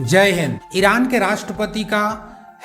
जय हिंद। ईरान के राष्ट्रपति का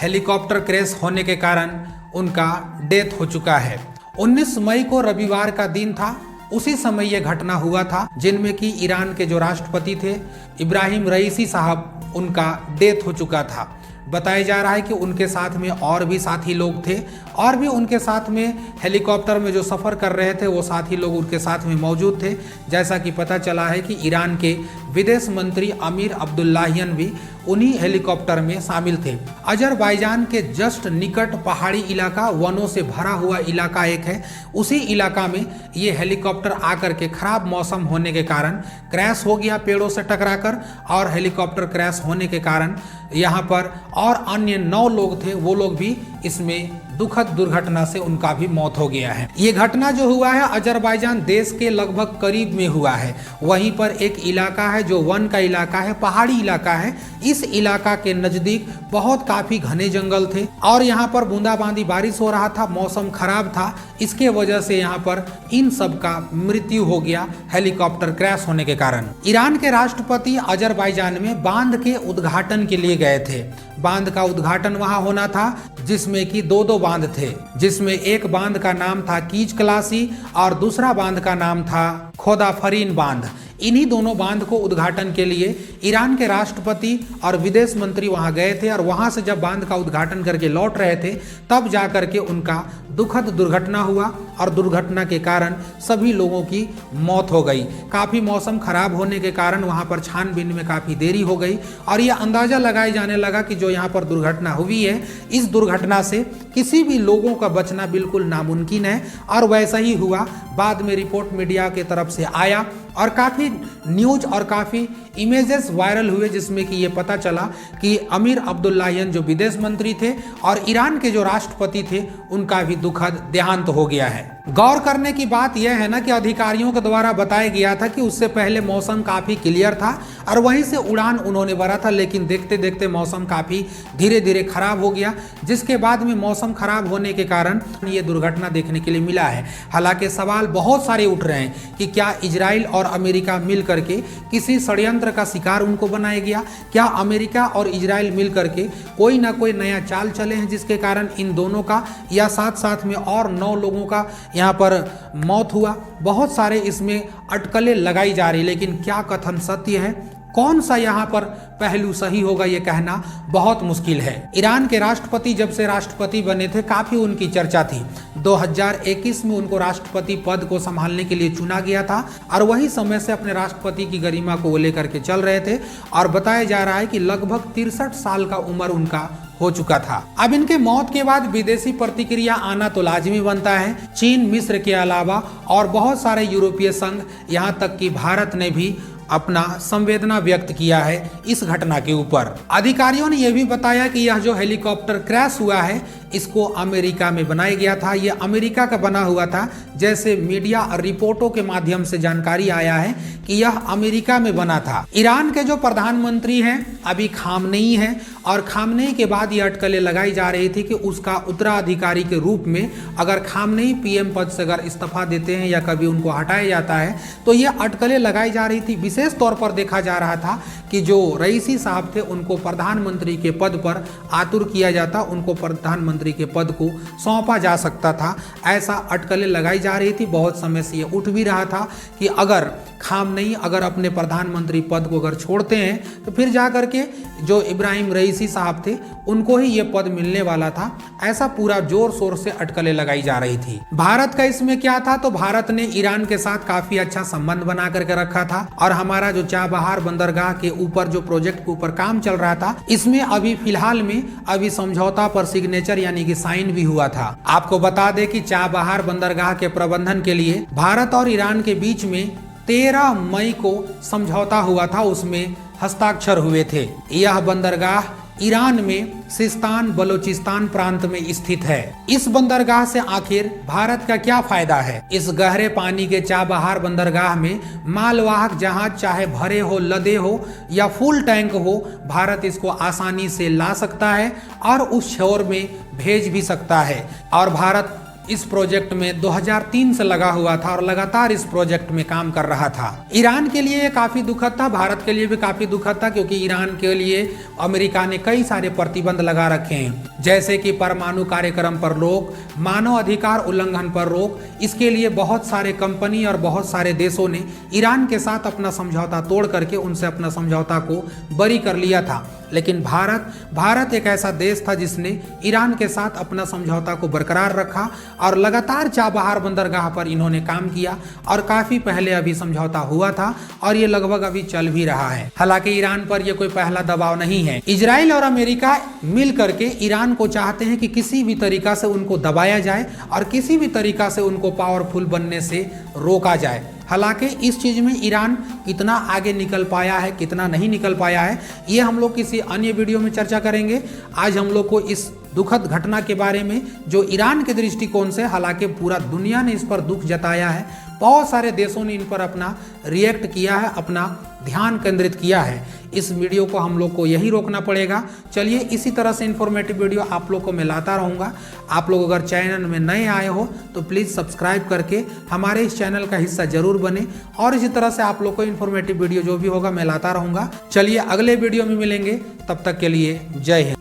हेलीकॉप्टर क्रैश होने के कारण उनका डेथ हो चुका है। 19 मई को रविवार का दिन था। उसी समय यह घटना हुआ था जिनमें कि ईरान के जो राष्ट्रपति थे इब्राहिम रईसी साहब, उनका डेथ हो चुका था। बताया जा रहा है कि उनके साथ में और भी साथी लोग थे और भी उनके साथ में हेलीकॉप्टर में जो सफ़र कर रहे थे वो साथी लोग उनके साथ में मौजूद थे। जैसा कि पता चला है कि ईरान के विदेश मंत्री अमीर अब्दुल्लाहियन भी उन्हीं हेलीकॉप्टर में शामिल थे। अजरबैजान के जस्ट निकट पहाड़ी इलाका, वनों से भरा हुआ इलाका एक है। उसी इलाका में ये हेलीकॉप्टर आकर के खराब मौसम होने के कारण क्रैश हो गया पेड़ों से टकराकर, और हेलीकॉप्टर क्रैश होने के कारण यहाँ पर और अन्य 9 लोग थे, वो लोग भी इसमें दुखद दुर्घटना से उनका भी मौत हो गया है। ये घटना जो हुआ है अजरबैजान देश के लगभग करीब में हुआ है। वहीं पर एक इलाका है जो वन का इलाका है, पहाड़ी इलाका है। इस इलाका के नजदीक बहुत काफी घने जंगल थे और यहाँ पर बूंदाबांदी बारिश हो रहा था, मौसम खराब था। इसके वजह से यहाँ पर इन सब का मृत्यु हो गया हेलीकॉप्टर क्रैश होने के कारण। ईरान के राष्ट्रपति अजरबैजान में बांध के उद्घाटन के लिए गए थे। बांध का उद्घाटन वहां होना था जिसमें कि दो बांध थे, जिसमें एक बांध का नाम था कीच क्लासी और दूसरा बांध का नाम था खोदाफरीन बांध। इन्हीं दोनों बांध को उद्घाटन के लिए ईरान के राष्ट्रपति और विदेश मंत्री वहां गए थे और वहां से जब बांध का उद्घाटन करके लौट रहे थे तब जाकर के उनका दुखद दुर्घटना हुआ और दुर्घटना के कारण सभी लोगों की मौत हो गई। काफ़ी मौसम खराब होने के कारण वहां पर छानबीन में काफ़ी देरी हो गई और यह अंदाज़ा लगाया जाने लगा कि जो यहाँ पर दुर्घटना हुई है, इस दुर्घटना से किसी भी लोगों का बचना बिल्कुल नामुमकिन है। और वैसा ही हुआ। बाद में रिपोर्ट मीडिया के तरफ से आया और काफ़ी न्यूज और काफ़ी इमेजेस वायरल हुए जिसमें कि ये पता चला कि अमीर अब्दुल्लाहियन जो विदेश मंत्री थे और ईरान के जो राष्ट्रपति थे उनका भी दुखद देहांत हो गया है। गौर करने की बात यह है ना कि अधिकारियों के द्वारा बताया गया था कि उससे पहले मौसम काफ़ी क्लियर था और वहीं से उड़ान उन्होंने भरा था, लेकिन देखते देखते मौसम काफ़ी धीरे धीरे खराब हो गया, जिसके बाद में मौसम खराब होने के कारण ये दुर्घटना देखने के लिए मिला है। हालांकि सवाल बहुत सारे उठ रहे हैं कि क्या इजराइल और अमेरिका मिल करके किसी षड्यंत्र का शिकार उनको बनाया गया? क्या अमेरिका और इजराइल मिल करके कोई ना कोई नया चाल चले हैं जिसके कारण इन दोनों का या साथ साथ में और 9 लोगों का यहाँ पर मौत हुआ? बहुत सारे इसमें अटकलें लगाई जा रही, लेकिन क्या कथन सत्य है, कौन सा यहाँ पर पहलू सही होगा, ये कहना बहुत मुश्किल है। ईरान के राष्ट्रपति जब से राष्ट्रपति बने थे काफ़ी उनकी चर्चा थी। 2021 में उनको राष्ट्रपति पद को संभालने के लिए चुना गया था और वही समय से अपने राष्ट्रपति की गरिमा को वो लेकर के चल रहे थे और बताया जा रहा है कि लगभग 63 साल का उम्र उनका हो चुका था। अब इनके मौत के बाद विदेशी प्रतिक्रिया आना तो लाजमी बनता है। चीन, मिस्र के अलावा और बहुत सारे यूरोपीय संघ, यहाँ तक कि भारत ने भी अपना संवेदना व्यक्त किया है इस घटना के ऊपर। अधिकारियों ने यह भी बताया कि यह जो हेलीकॉप्टर क्रैश हुआ है इसको अमेरिका में बनाया गया था, यह अमेरिका का बना हुआ था। जैसे मीडिया और रिपोर्टों के माध्यम से जानकारी आया है कि यह अमेरिका में बना था। ईरान के जो प्रधानमंत्री हैं अभी खामनेई हैं और खामनेई के बाद ये अटकलें लगाई जा रही थी कि उसका उत्तराधिकारी के रूप में अगर खामनेई पीएम पद से अगर इस्तीफा देते हैं या कभी उनको हटाया जाता है तो ये अटकलें लगाई जा रही थी। विशेष तौर पर देखा जा रहा था कि जो रईसी साहब थे उनको प्रधानमंत्री के पद पर आतुर किया जाता, उनको प्रधानमंत्री के पद को सौंपा जा सकता था। ऐसा अटकलें लगाई जा रही थी। बहुत समय से ये उठ भी रहा था कि अगर खामनेई अगर अपने प्रधानमंत्री पद को अगर छोड़ते हैं तो फिर जा करके जो इब्राहिम रईसी साहब थे उनको ही ये पद मिलने वाला था। ऐसा पूरा जोर शोर से अटकलें लगाई जा रही थी। भारत का इसमें क्या था, तो भारत ने ईरान के साथ काफी अच्छा संबंध बना करके रखा था और हमारा जो चाबहार बंदरगाह के ऊपर जो प्रोजेक्ट के ऊपर काम चल रहा था इसमें अभी फिलहाल में अभी समझौता पर सिग्नेचर यानी कि साइन भी हुआ था। आपको बता दें कि चाबहार बंदरगाह के प्रबंधन के लिए भारत और ईरान के बीच में 13 मई को समझौता हुआ था, उसमें हस्ताक्षर हुए थे। यह बंदरगाह ईरान में सिस्तान बलोचिस्तान प्रांत में स्थित है। इस बंदरगाह से आखिर भारत का क्या फायदा है? इस गहरे पानी के चाबहार बंदरगाह में मालवाहक जहाज चाहे भरे हो, लदे हो या फुल टैंक हो, भारत इसको आसानी से ला सकता है और उस छोर में भेज भी सकता है। और भारत इस प्रोजेक्ट में 2003 से लगा हुआ था और लगातार इस प्रोजेक्ट में काम कर रहा था। ईरान के लिए काफी दुखद था, भारत के लिए भी काफी दुखद था, क्योंकि ईरान के लिए अमेरिका ने कई सारे प्रतिबंध लगा रखे हैं, जैसे कि परमाणु कार्यक्रम पर रोक, मानव अधिकार उल्लंघन पर रोक। इसके लिए बहुत सारे कंपनी और बहुत सारे देशों ने ईरान के साथ अपना समझौता तोड़ करके उनसे अपना समझौता को बरी कर लिया था। लेकिन भारत एक ऐसा देश था जिसने ईरान के साथ अपना समझौता को बरकरार रखा और लगातार चाबहार बंदरगाह पर इन्होंने काम किया और काफी पहले अभी समझौता हुआ था और ये लगभग अभी चल भी रहा है। हालांकि ईरान पर ये कोई पहला दबाव नहीं है। इजराइल और अमेरिका मिल करके ईरान को चाहते हैं कि किसी भी तरीका से उनको दबाया जाए और किसी भी तरीका से उनको पावरफुल बनने से रोका जाए। हालांकि इस चीज़ में ईरान कितना आगे निकल पाया है, कितना नहीं निकल पाया है, ये हम लोग किसी अन्य वीडियो में चर्चा करेंगे। आज हम लोग को इस दुखद घटना के बारे में जो ईरान के दृष्टिकोण से, हालांकि पूरा दुनिया ने इस पर दुख जताया है, बहुत सारे देशों ने इन पर अपना रिएक्ट किया है, अपना ध्यान केंद्रित किया है। इस वीडियो को हम लोग को यही रोकना पड़ेगा। चलिए इसी तरह से इन्फॉर्मेटिव वीडियो आप लोग को मैं लाता रहूँगा। आप लोग अगर चैनल में नए आए हो तो प्लीज़ सब्सक्राइब करके हमारे इस चैनल का हिस्सा जरूर बने और इसी तरह से आप लोग को इन्फॉर्मेटिव वीडियो जो भी होगा मैं लाता रहूँगा। चलिए अगले वीडियो में मिलेंगे, तब तक के लिए जय हिंद।